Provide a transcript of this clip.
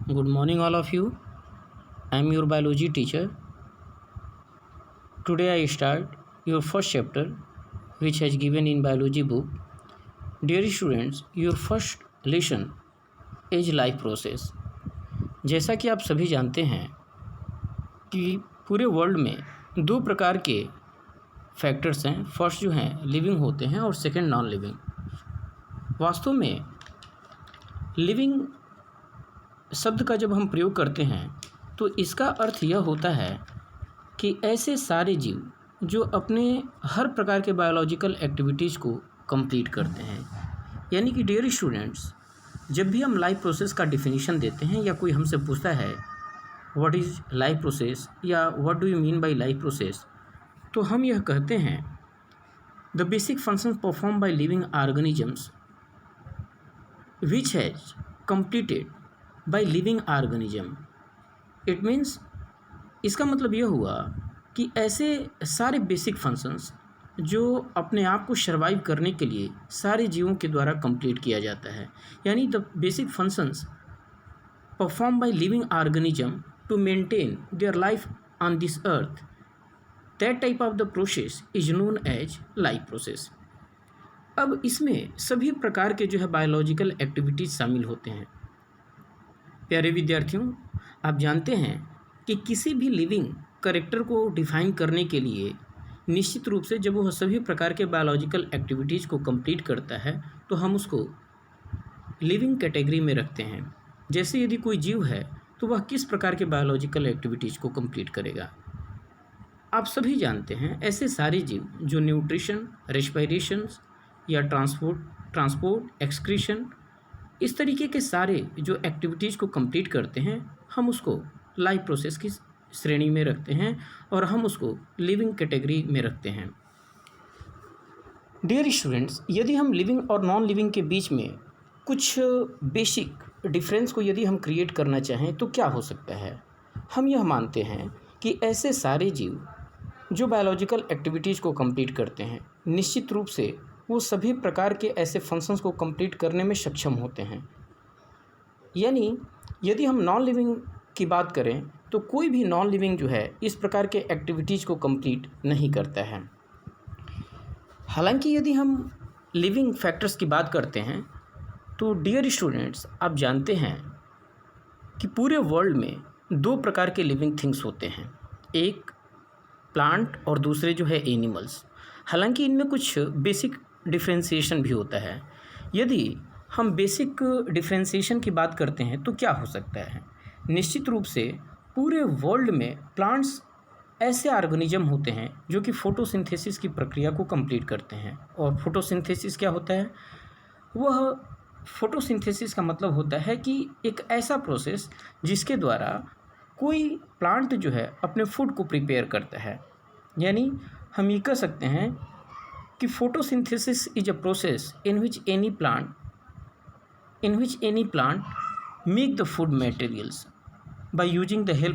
Good morning, all of you. I am your biology teacher. Today I start your first chapter, which has given in biology book. Dear students, your first lesson is life process. जैसा कि आप सभी जानते हैं कि पूरे world में दो प्रकार के फैक्टर्स हैं. फर्स्ट जो हैं लिविंग होते हैं और सेकंड नॉन लिविंग. वास्तव में लिविंग शब्द का जब हम प्रयोग करते हैं तो इसका अर्थ यह होता है कि ऐसे सारे जीव जो अपने हर प्रकार के बायोलॉजिकल एक्टिविटीज़ को कंप्लीट करते हैं. यानी कि डियर स्टूडेंट्स, जब भी हम लाइफ प्रोसेस का डिफिनीशन देते हैं या कोई हमसे पूछता है व्हाट इज़ लाइफ प्रोसेस या what do you mean by life process, तो हम यह कहते हैं the basic function perform by living organisms which has completed by living organism. It means, इसका मतलब यह हुआ कि ऐसे सारे बेसिक फंक्शंस जो अपने आप को सर्वाइव करने के लिए सारे जीवों के द्वारा कंप्लीट किया जाता है. यानी the basic functions perform by living organism to maintain their life on this earth, that type of the process is known as life process. अब इसमें सभी प्रकार के जो है बायोलॉजिकल एक्टिविटीज़ शामिल होते हैं. प्यारे विद्यार्थियों, आप जानते हैं कि किसी भी लिविंग कैरेक्टर को डिफाइन करने के लिए निश्चित रूप से जब वह सभी प्रकार के बायोलॉजिकल एक्टिविटीज़ को कंप्लीट करता है तो हम उसको लिविंग कैटेगरी में रखते हैं. जैसे यदि कोई जीव है तो वह किस प्रकार के बायोलॉजिकल एक्टिविटीज़ को कंप्लीट करेगा. आप सभी जानते हैं ऐसे सारे जीव जो न्यूट्रिशन, रेस्पिरेशन या ट्रांसपोर्ट, एक्सक्रीशन, इस तरीके के सारे जो एक्टिविटीज़ को कंप्लीट करते हैं हम उसको लाइफ प्रोसेस की श्रेणी में रखते हैं और हम उसको लिविंग कैटेगरी में रखते हैं. डियर स्टूडेंट्स, यदि हम लिविंग और नॉन लिविंग के बीच में कुछ बेसिक डिफरेंस को यदि हम क्रिएट करना चाहें तो क्या हो सकता है. हम यह मानते हैं कि ऐसे सारे जीव जो बायोलॉजिकल एक्टिविटीज़ को कंप्लीट करते हैं निश्चित रूप से वो सभी प्रकार के ऐसे फंक्शंस को कंप्लीट करने में सक्षम होते हैं. यानी यदि हम नॉन लिविंग की बात करें तो कोई भी नॉन लिविंग जो है इस प्रकार के एक्टिविटीज़ को कंप्लीट नहीं करता है. हालांकि यदि हम लिविंग फैक्टर्स की बात करते हैं तो डियर स्टूडेंट्स, आप जानते हैं कि पूरे वर्ल्ड में दो प्रकार के लिविंग थिंग्स होते हैं, एक प्लांट और दूसरे जो है एनिमल्स. हालांकि इनमें कुछ बेसिक डिफ्रेंशिएशन भी होता है. यदि हम बेसिक डिफ्रेंशिएशन की बात करते हैं तो क्या हो सकता है. निश्चित रूप से पूरे वर्ल्ड में प्लांट्स ऐसे ऑर्गेनिज्म होते हैं जो कि फोटोसिंथेसिस की प्रक्रिया को कंप्लीट करते हैं. और फोटोसिंथेसिस क्या होता है? वह फोटोसिंथेसिस का मतलब होता है कि एक ऐसा प्रोसेस जिसके द्वारा कोई प्लांट जो है अपने फूड को प्रिपेयर करता है. यानी हम ये कह सकते हैं कि photosynthesis is a process in which any plant make the food materials by using the help